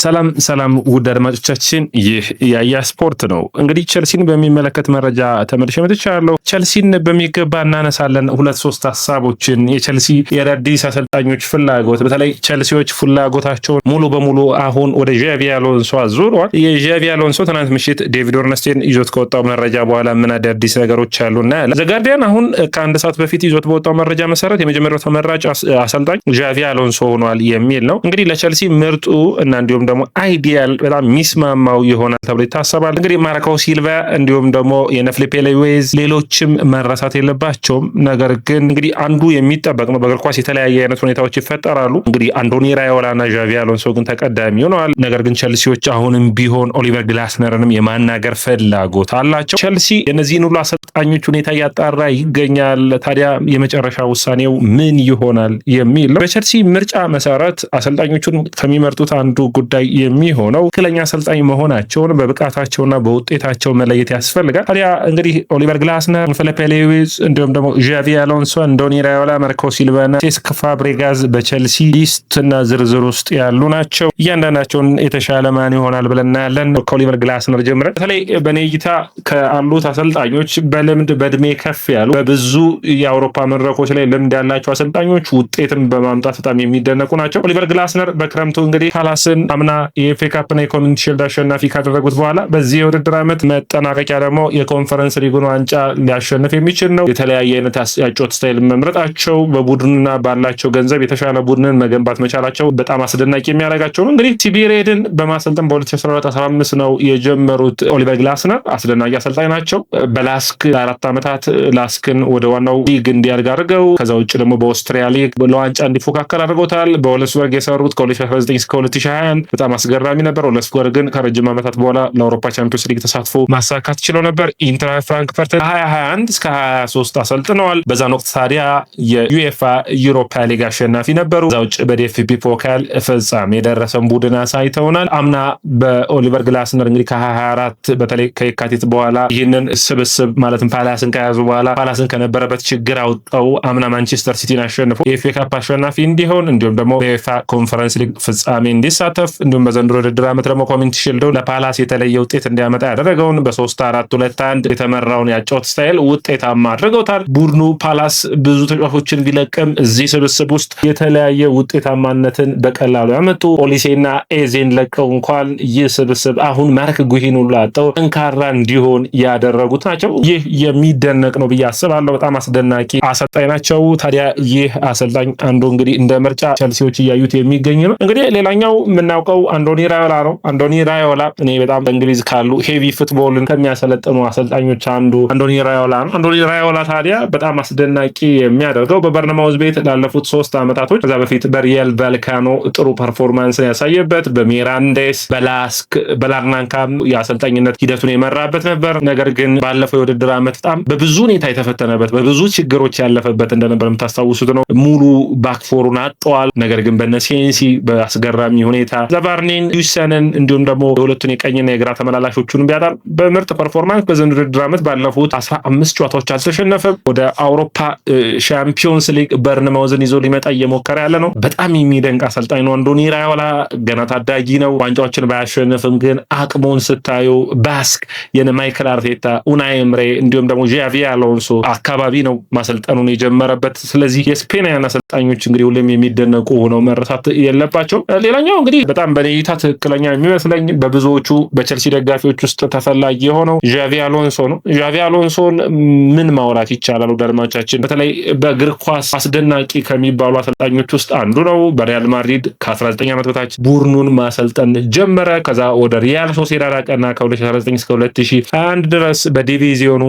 ሰላም ውድ አድማጮቻችን፣ ይህ ያያ ስፖርት ነው። እንግዲህ ቸልሲን በሚመለከት መረጃ ተመልሼ መጥቻለሁ። ቸልሲን በሚገባ እናነሳለን። 2-3 ሀሳቦችን የቸልሲ የአዳዲስ አሰልጣኞች ፍላጎት፣ በተለይ ቸልሲዎች ፍላጎታቸውን ሙሉ በሙሉ አሁን ወደ ዣቪ አሎንሶ አዙረዋል። የዣቪ አሎንሶ ትናንት ምሽት ዴቪድ ኦርነስቴን ይዞት ከወጣው መረጃ በኋላ ምን አዳዲስ ነገሮች አሉ እናያለን። ዘ ጋርዲያን አሁን ከአንድ ሰዓት በፊት ይዞት በወጣው መረጃ መሰረት የመጀመሪያው ተመራጭ አሰልጣኝ ዣቪ አሎንሶ ሆኗል የሚል ነው። እንግዲህ ለቸልሲ ምርጡ እና እንዲሁም ደግሞ አይዲያል በጣም ሚስማማው ይሆናል ተብሎ ይታሰባል። እንግዲህ ማርኮ ሲልቫ እንዲሁም ደግሞ የነፍሊፔ ሌዌዝ ሌሎችም መረሳት የለባቸውም። ነገር ግን እንግዲህ አንዱ የሚጠበቅ ነው። በእግር ኳስ የተለያየ አይነት ሁኔታዎች ይፈጠራሉ። እንግዲህ አንቶኒ ራዮላ እና ዣቪ አሎንሶ ግን ተቀዳሚ ሆነዋል። ነገር ግን ቸልሲዎች አሁንም ቢሆን ኦሊቨር ግላስነርንም የማናገር ፍላጎት አላቸው። ቸልሲ የነዚህን ሁሉ አሰልጣኞች ሁኔታ እያጣራ ይገኛል። ታዲያ የመጨረሻ ውሳኔው ምን ይሆናል የሚል ነው። በቸልሲ ምርጫ መሰረት አሰልጣኞቹን ከሚመርጡት አንዱ ጉዳይ የሚሆነው ትክክለኛ አሰልጣኝ መሆናቸውን በብቃታቸውና በውጤታቸው መለየት ያስፈልጋል። ታዲያ እንግዲህ ኦሊቨር ግላስነር፣ ፊሊፔ ሌዊዝ እንዲሁም ደግሞ ዣቪ አሎንሶ፣ አንቶኒ ራዮላ፣ ማርኮ ሲልቫና ሴስክ ፋብሬጋዝ በቸልሲ ሊስትና ዝርዝር ውስጥ ያሉ ናቸው። እያንዳንዳቸውን የተሻለ ማን ይሆናል ብለን እናያለን። ከኦሊቨር ግላስነር ጀምረን በተለይ በኔ እይታ ካሉት አሰልጣኞች በልምድ በእድሜ ከፍ ያሉ በብዙ የአውሮፓ መድረኮች ላይ ልምድ ያላቸው አሰልጣኞች ውጤትን በማምጣት በጣም የሚደነቁ ናቸው። ኦሊቨር ግላስነር በክረምቱ እንግዲህ ፓላስን አምና የኤፍኤ ካፕና የኮሚኒቲ ሺልድ አሸናፊ ካደረጉት በኋላ በዚህ የውድድር ዓመት መጠናቀቂያ ደግሞ የኮንፈረንስ ሊጉን ዋንጫ ሊያሸንፍ የሚችል ነው። የተለያየ አይነት ያጮት ስታይል መምረጣቸው በቡድንና ባላቸው ገንዘብ የተሻለ ቡድንን መገንባት መቻላቸው በጣም አስደናቂ የሚያደርጋቸው ነው። እንግዲህ ሲቢ ሬድን በማሰልጠን በ2014-15 ነው የጀመሩት ኦሊቨር ግላስነር። አስደናቂ አሰልጣኝ ናቸው። በላስክ ለ4 ዓመታት ላስክን ወደ ዋናው ሊግ እንዲያድግ አድርገው ከዛ ውጭ ደግሞ በኦስትሪያ ሊግ ለዋንጫ እንዲፎካከር አድርገውታል። በወልስበርግ የሰሩት ከ2019 እስከ 2021 በጣም አስገራሚ ነበር። ወልስበርግ ግን ከረጅም ዓመታት በኋላ ለአውሮፓ ቻምፒዮንስ ሊግ ተሳትፎ ማሳካት ችለው ነበር። ኢንትራ ፍራንክፈርት 2021 እስከ 23 አሰልጥነዋል። በዛን ወቅት ታዲያ የዩኤፋ ዩሮፓ ሊግ አሸናፊ ነበሩ። ከዛ ውጭ በዲኤፍቢ ፖካል ፍጻሜ የደረሰን ቡድን አሳይተውናል። አምና በኦሊቨር ግላስነር እንግዲህ ከ2024 በተለይ ከየካቲት በኋላ ይህንን ስብስብ ማለትም ፓላስን ከያዙ በኋላ ፓላስን ከነበረበት ችግር አውጣው አምና ማንቸስተር ሲቲን አሸንፎ የኤፍኤ ካፕ አሸናፊ እንዲሆን እንዲሁም ደግሞ በዩኤፋ ኮንፈረንስ ሊግ ፍጻሜ እንዲሳተፍ እንዲሁም በዘንድሮ ውድድር ዓመት ደግሞ ኮሚኒቲ ሺልድ ለፓላስ የተለየ ውጤት እንዲያመጣ ያደረገውን በ3-4-2-1 የተመራውን ያጫወት ስታይል ውጤታማ አድርገውታል። ቡድኑ ፓላስ ብዙ ተጫዋቾችን ቢለቅም እዚህ ስብስብ ውስጥ የተለያየ ውጤታማነትን በቀላሉ ያመጡ ኦሊሴና ኤዜን ለቀው እንኳን ይህ ስብስብ አሁን ማርክ ጉሂን ሁሉ አጣው ጠንካራ እንዲሆን ያደረጉት ናቸው። ይህ የሚደነቅ ነው ብዬ አስባለሁ። በጣም አስደናቂ አሰልጣኝ ናቸው። ታዲያ ይህ አሰልጣኝ አንዱ እንግዲህ እንደ ምርጫ ቸልሲዎች እያዩት የሚገኝ ነው። እንግዲህ ሌላኛው የምናውቀው አንቶኒ ራዮላ ነው። አንቶኒ ራዮላ እኔ በጣም በእንግሊዝ ካሉ ሄቪ ፉትቦልን ከሚያሰለጥኑ አሰልጣኞች አንዱ አንቶኒ ራዮላ ነው። አንቶኒ ራዮላ ታዲያ በጣም አስደናቂ የሚያደርገው በበርነማውዝ ቤት ላለፉት 3 ዓመታቶች ከዛ በፊት በሪየል ቫልካኖ ጥሩ ፐርፎርማንስን ያሳየበት፣ በሚራንዴስ በላስክ በላርናንካም የአሰልጣኝነት ሂደቱን የመራበት ነበር። ነገር ግን ባለፈው የውድድር ዓመት በጣም በብዙ ሁኔታ የተፈተነበት በብዙ ችግሮች ያለፈበት እንደነበር የምታስታውሱት ነው። ሙሉ ባክፎሩን አጠዋል። ነገር ግን በነሴንሲ በአስገራሚ ሁኔታ ዘባርኔን ዩሰንን እንዲሁም ደግሞ የሁለቱን የቀኝና የግራ ተመላላሾቹን ቢያጣም በምርጥ ፐርፎርማንስ በዘንድሮ ውድድር ዓመት ባለፉት 15 ጨዋታዎች አልተሸነፈም። ወደ አውሮፓ ሻምፒዮንስ ሊግ በርንማውዝን ይዞ ሊመጣ እየሞከረ ያለ ነው። በጣም የሚደንቅ አሰልጣኝ ነው። አንቶኒ ራዮላ ገና ታዳጊ ነው። ዋንጫዎችን ባያሸንፍም ግን አቅሙን ስታዩ ባስክ የነ ማይክል አርቴታ፣ ኡናይ ኤምሬ እንዲሁም ደግሞ ዣቪ አሎንሶ አካባቢ ነው ማሰልጠኑን የጀመረበት። ስለዚህ የስፔናውያን አሰልጣኞች እንግዲህ ሁሌም የሚደነቁ ሆነው መረሳት የለባቸው። ሌላኛው እንግዲህ በጣም በኔታ ትክክለኛ የሚመስለኝ በብዙዎቹ በቸልሲ ደጋፊዎች ውስጥ ተፈላጊ የሆነው ዣቪ አሎንሶ ነው። ዣቪ አሎንሶን ምን ማውራት ይቻላል? አድማጮቻችን በተለይ በእግር ኳስ አስደናቂ ከሚባሉ አሰልጣኞች ውስጥ አንዱ ነው። በሪያል ማድሪድ ከ19 ዓመት በታች ቡድኑን ማሰልጠን ጀመረ። ከዛ ወደ ሪያል ሶሴዳድ አቀና። ከ2019 እስከ 2021 ድረስ በዲቪዚዮኑ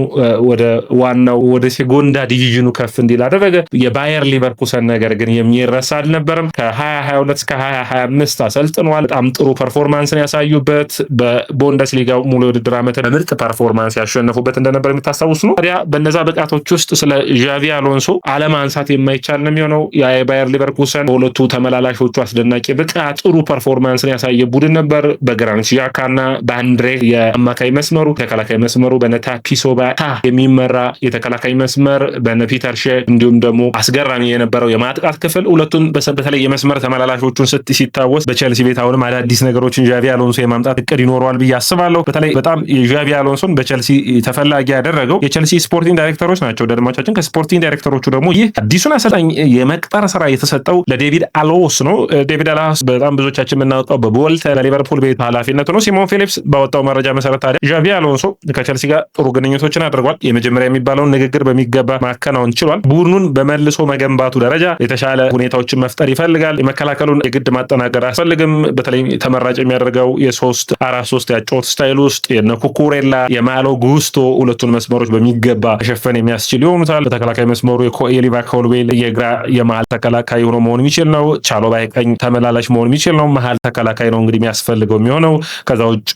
ወደ ዋናው ወደ ሴጎንዳ ዲቪዥኑ ከፍ እንዲል አደረገ። የባየር ሊቨርኩሰን ነገር ግን የሚረሳ አልነበረም። ከ2022 እስከ 2025 አሰልጥኗል። በጣም ጥሩ ፐርፎርማንስን ያሳዩበት በቡንደስሊጋው ሙሉ የውድድር ዓመት በምርጥ ፐርፎርማንስ ያሸነፉበት እንደነበር የሚታስታውስ ነው። ታዲያ በነዛ ብቃቶች ውስጥ ስለ ዣቪ አሎንሶ አለማንሳት የማይቻል ነው የሚሆነው። የባየር ሊቨርኩሰን በሁለቱ ተመላላሾቹ አስደናቂ ብቃት ጥሩ ፐርፎርማንስን ያሳየ ቡድን ነበር። በግራኒት ዣካና በአንድሬ የአማካይ መስመሩ፣ ተከላካይ መስመሩ በነታ ፒሶባ የሚመራ የተከላካይ መስመር በነ ፒተር ሼ እንዲሁም ደግሞ አስገራሚ የነበረው የማጥቃት ክፍል ሁለቱን በተለይ የመስመር ተመላላሾቹን ሲታወስ በቸልሲ ቤት አሁንም አዳዲስ ነገሮችን ዣቪ አሎንሶ የማምጣት እቅድ ይኖረዋል ብዬ አስባለሁ። በተለይ በጣም የዣቪ አሎንሶን በቸልሲ ተፈላጊ ያደረገው የቸልሲ ስፖርቲንግ ዳይሬክተሮች ናቸው። ደድማቻችን ከስፖርቲንግ ዳይሬክተሮቹ ደግሞ ይህ አዲሱን አሰልጣኝ የመቅጠር ስራ የተሰጠው ለዴቪድ አሎስ ነው። ዴቪድ አሎስ በጣም ብዙዎቻችን የምናውቀው በቦልተ በሊቨርፑል ቤት ኃላፊነቱ ነው። ሲሞን ፊሊፕስ ባወጣው መረጃ መሰረት ታዲያ ዣቪ አሎንሶ ከቸልሲ ጋር ጥሩ ግንኙነቶችን አድርጓል። የመጀመሪያ የሚባለውን ንግግር በሚገባ ማከናወን ችሏል። ቡድኑን በመልሶ መገንባቱ ደረጃ የተሻለ ሁኔታዎችን መፍጠር ይፈልጋል። የመከላከሉን የግድ ማጠናከር አያስፈልግም። በተለይ ተመራጭ የሚያደርገው የ3-4-3 ያጫወት ስታይል ውስጥ የነ ኩኩሬላ የማሎ ጉስቶ ሁለቱን መስመሮች በሚገባ መሸፈን የሚያስችል ይሆኑታል። በተከላካይ መስመሩ የኤሊቫ ኮልዌል የግራ የመሀል ተከላካይ ሆኖ መሆን የሚችል ነው። ቻሎባይ ቀኝ ተመላላሽ መሆን የሚችል ነው። መሀል ተከላካይ ነው እንግዲህ የሚያስፈልገው የሚሆነው። ከዛ ውጭ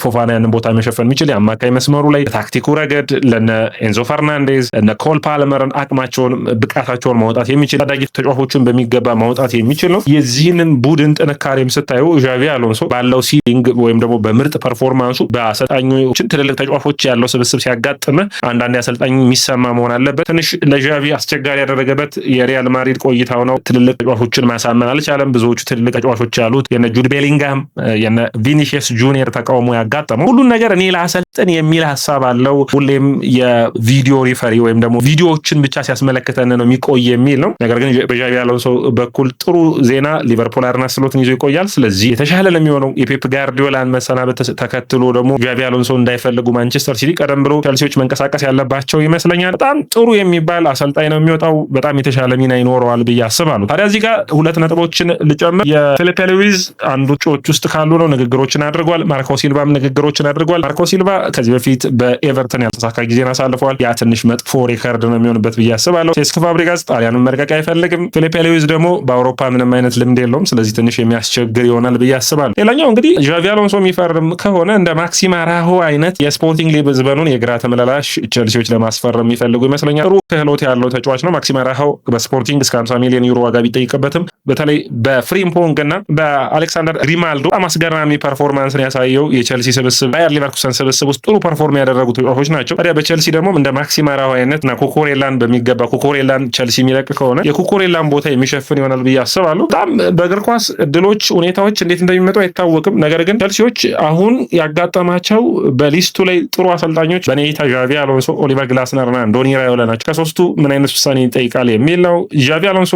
ፎፋና ያንን ቦታ መሸፈን የሚችል የአማካይ መስመሩ ላይ በታክቲኩ ረገድ ለነ ኤንዞ ፈርናንዴዝ እነ ኮል ፓልመርን አቅማቸውን ብቃታቸውን ማውጣት የሚችል ታዳጊ ተጫዋቾችን በሚገባ ማውጣት የሚችል ነው። የዚህንን ቡድን ጥንካሬም ስታዩ ዣቪ አሎንሶ ባለው ሲሊንግ ወይም ደግሞ በምርጥ ፐርፎርማንሱ በአሰልጣኞችን ትልልቅ ተጫዋቾች ያለው ስብስብ ሲያጋጥም አንዳንድ አሰልጣኝ የሚሰማ መሆን አለበት። ትንሽ ለዣቪ አስቸጋሪ ያደረገበት የሪያል ማድሪድ ቆይታው ነው። ትልልቅ ተጫዋቾችን ማሳመን አልቻለም። ብዙዎቹ ትልልቅ ተጫዋቾች ያሉት የነ ጁድ ቤሊንጋም የነ ቪኒሲየስ ጁኒየር ተቃውሞ ያጋጠመው ሁሉን ነገር እኔ ላሰልጥን የሚል ሀሳብ አለው። ሁሌም የቪዲዮ ሪፈሪ ወይም ደግሞ ቪዲዮዎችን ብቻ ሲያስመለክተን ነው የሚቆይ የሚል ነው። ነገር ግን በዣቪ አሎንሶ በኩል ጥሩ ዜና ሊቨርፑል አርነ ስሎትን ይዞ ይቆያል። ስለዚህ የተሻለ ለሚሆነው የፔፕ ጋርዲዮላን መሰናበት ተከትሎ ደግሞ ዣቪ አሎንሶ እንዳይፈልጉ ማንቸስተር ሲቲ ቀደም ብሎ ቸልሲዎች መንቀሳቀስ ያለባቸው ይመስለኛል። በጣም ጥሩ የሚባል አሰልጣኝ ነው የሚወጣው። በጣም የተሻለ ሚና ይኖረዋል ብዬ አስባለሁ። ታዲያ እዚህ ጋር ሁለት ነጥቦችን ልጨምር። የፊሊፔ ሉዊዝ አንዱ እጩዎች ውስጥ ካሉ ነው። ንግግሮችን አድርጓል። ማርኮ ሲልቫም ንግግሮችን አድርጓል። ማርኮ ሲልቫ ከዚህ በፊት በኤቨርተን ያልተሳካ ጊዜን አሳልፈዋል። ያ ትንሽ መጥፎ ሪከርድ ነው የሚሆንበት ብዬ አስባለሁ። ሴስክ ፋብሪጋስ ጣሊያኑን መልቀቅ አይፈልግም። ፊሊፔ ሉዊዝ ደግሞ በአውሮፓ ምንም አይነት ልምድ የለውም። ስለዚህ ትንሽ የሚያስቸግር ይሆናል ብዬ አስባለሁ። ሌላኛው እንግዲህ ዣቪ አሎንሶ የሚፈርም ከሆነ እንደ ማክሲም አራሆ አይነት የስፖርቲንግ ሊዝበኑን የግራ ተመላላሽ ቸልሲዎች ለማስፈረም የሚፈልጉ ይመስለኛል። ጥሩ ክህሎት ያለው ተጫዋች ነው። ማክሲም አራሆ በስፖርቲንግ እስከ 50 ሚሊዮን ዩሮ ዋጋ ቢጠይቅበትም በተለይ በፍሪምፖንግ እና በአሌክሳንደር ግሪማልዶ በጣም አስገራሚ ፐርፎርማንስን ያሳየው የቸልሲ ስብስብ ባየር ሊቨርኩሰን ስብስብ ውስጥ ጥሩ ፐርፎርም ያደረጉ ተጫዋቾች ናቸው። ታዲያ በቸልሲ ደግሞ እንደ ማክሲም አራሆ አይነት እና ኩኩሬላን በሚገባ ኩኩሬላን ቸልሲ የሚለቅ ከሆነ የኩኩሬላን ቦታ የሚሸፍን ይሆናል ብዬ አስባለሁ። በጣም በእግር ኳስ እድሎች፣ ሁኔታዎች እንዴት እንደሚመጡ አይታወቅም። ነገር ግን ቸልሲዎች አሁን ያጋጠማቸው በሊስቱ ላይ ጥሩ አሰልጣኞች በኔ እይታ ዣቪ አሎንሶ፣ ኦሊቨር ግላስነር እና አንዶኒ ራዮላ ናቸው። ከሶስቱ ምን አይነት ውሳኔ ይጠይቃል የሚል ነው። ዣቪ አሎንሶ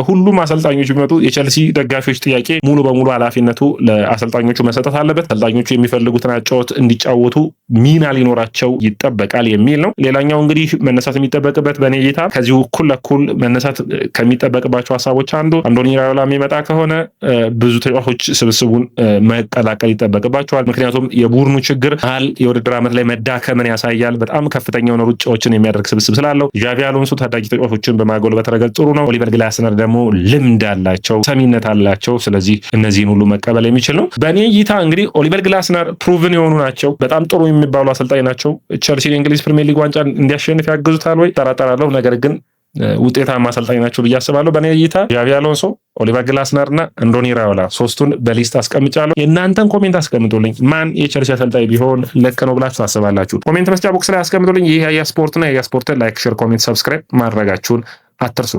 ሁሉም አሰልጣኞች ቢመጡ የቸልሲ ደጋፊዎች ጥያቄ ሙሉ በሙሉ ኃላፊነቱ ለአሰልጣኞቹ መሰጠት አለበት። አሰልጣኞቹ የሚፈልጉትን አጫወት እንዲጫወቱ ሚና ሊኖራቸው ይጠበቃል የሚል ነው። ሌላኛው እንግዲህ መነሳት የሚጠበቅበት በኔ እይታ ከዚሁ እኩል ለኩል መነሳት ከሚጠበቅባቸው ሀሳቦች አንዱ አንዶኒ ራዮላ የሚመጣ ከሆነ ብዙ ተጫዋቾች ስብስቡን መቀላቀል ይጠበቅባቸዋል። ምክንያቱም የቡድኑ ችግር መሀል የውድድር ዓመት ላይ መዳከምን ያሳያል። በጣም ከፍተኛ የሆነ ሩጫዎችን የሚያደርግ ስብስብ ስላለው ዣቪ አሎንሶ ታዳጊ ተጫዋቾችን በማጎልበት ረገድ ጥሩ ነው። ኦሊቨር ግላስነር ደግሞ ልምድ አላቸው፣ ሰሚነት አላቸው። ስለዚህ እነዚህን ሁሉ መቀበል የሚችል ነው። በእኔ እይታ እንግዲህ ኦሊቨር ግላስነር ፕሩቭን የሆኑ ናቸው። በጣም ጥሩ የሚባሉ አሰልጣኝ ናቸው። ቸልሲን የእንግሊዝ ፕሪሚየር ሊግ ዋንጫ እንዲያሸንፍ ያግዙታል ወይ ጠራጠራለሁ። ነገር ግን ውጤታማ አሰልጣኝ ናቸው ብዬ አስባለሁ። በእኔ እይታ ዣቪ አሎንሶ፣ ኦሊቨር ግላስነር እና አንዶኒ ራዮላ ሶስቱን በሊስት አስቀምጫለሁ። የእናንተን ኮሜንት አስቀምጡልኝ። ማን የቸልሲ አሰልጣኝ ቢሆን ልክ ነው ብላችሁ ታስባላችሁ? ኮሜንት መስጫ ቦክስ ላይ አስቀምጡልኝ። ይህ ያያ ስፖርት ነው። ያያ ስፖርትን ላይክ፣ ሼር፣ ኮሜንት፣ ሰብስክራይብ ማድረጋችሁን አትርሱ።